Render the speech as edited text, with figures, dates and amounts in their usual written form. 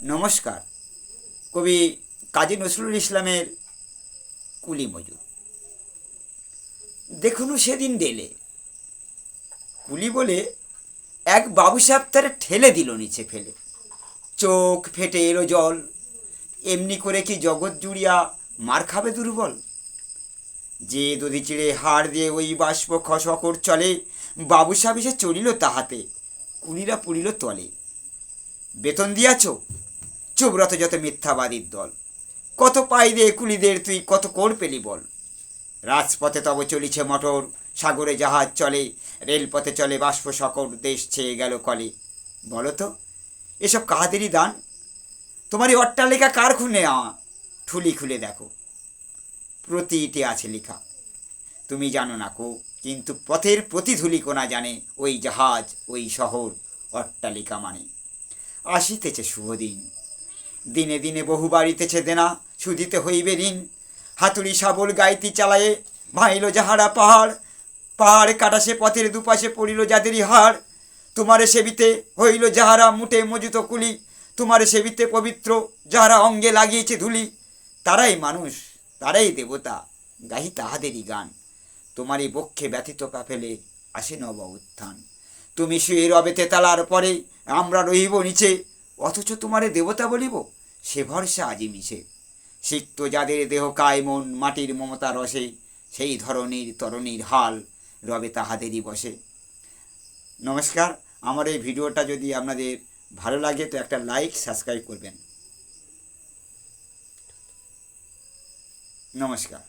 নমস্কার। কবি কাজী নজরুল ইসলামের কুলি মজুর। দেখুন সেদিন ডেলে কুলি বলে এক বাবুসাহেব তার ঠেলে দিল নিচে ফেলে। চোখ ফেটে এলো জল, এমনি করে কি জগৎ জুড়িয়া মার খাবে দুর্বল। যে দধি চিড়ে হাড় দিয়ে ওই বাষ্প খসকর চলে, বাবুসাহেব এসে চলিল তাহাতে, কুলিরা পুড়িল তলে। বেতন দিয়াছ? চুব্রত যত মিথ্যাবাদীর দল, কত পাই দে কুলিদের তুই, কত কর পেলি বল। রাজপথে তব চলিছে মটর, সাগরে জাহাজ চলে, রেলপথে চলে বাষ্প সকর, দেশ ছেয়ে গেল কলে। বলো তো এসব কাহাদেরই দান? তোমারই অট্টালিকা কার খুনে ঠুলি খুলে দেখো, প্রতিটি আছে লেখা। তুমি জানো না কো, কিন্তু পথের প্রতিধূলি কোনা জানে, ওই জাহাজ, ওই শহর, অট্টালিকা মানে। আসিতেছে শুভদিন, দিনে দিনে বহু বাড়িতেছে দেনা, শুধিতে হইবে ঋণ। হাতুড়ি শাবল গাইতি চালায়ে ভাইল যাহারা পাহাড়, পাহাড় কাটা সে পথের দুপাশে পড়িল যাদেরই হাড়। তোমারে সেবিতে হইল যাহারা মুটে মজুত কুলি, তোমারে সেবিতে পবিত্র যাহারা অঙ্গে লাগিয়েছে ধুলি। তারাই মানুষ, তারাই দেবতা, গাহি তাহাদেরই গান। তোমারই বক্ষে ব্যথিত পা ফেলে আসে নব উত্থান। তুমি শুয়ে রবে তেতালার পরে, আমরা রহিব নিচে, অথচ তোমারে দেবতা বলিব, সে ভরসা আজি মিছে। সিক্ত যাদের দেহ কায় মন মাটির মমতা রসে, সেই ধরনের তরণীর হাল রবে তাহাদেরই বসে। নমস্কার। আমার এই ভিডিওটা যদি আপনাদের ভালো লাগে তো একটা লাইক, সাবস্ক্রাইব করবেন। নমস্কার।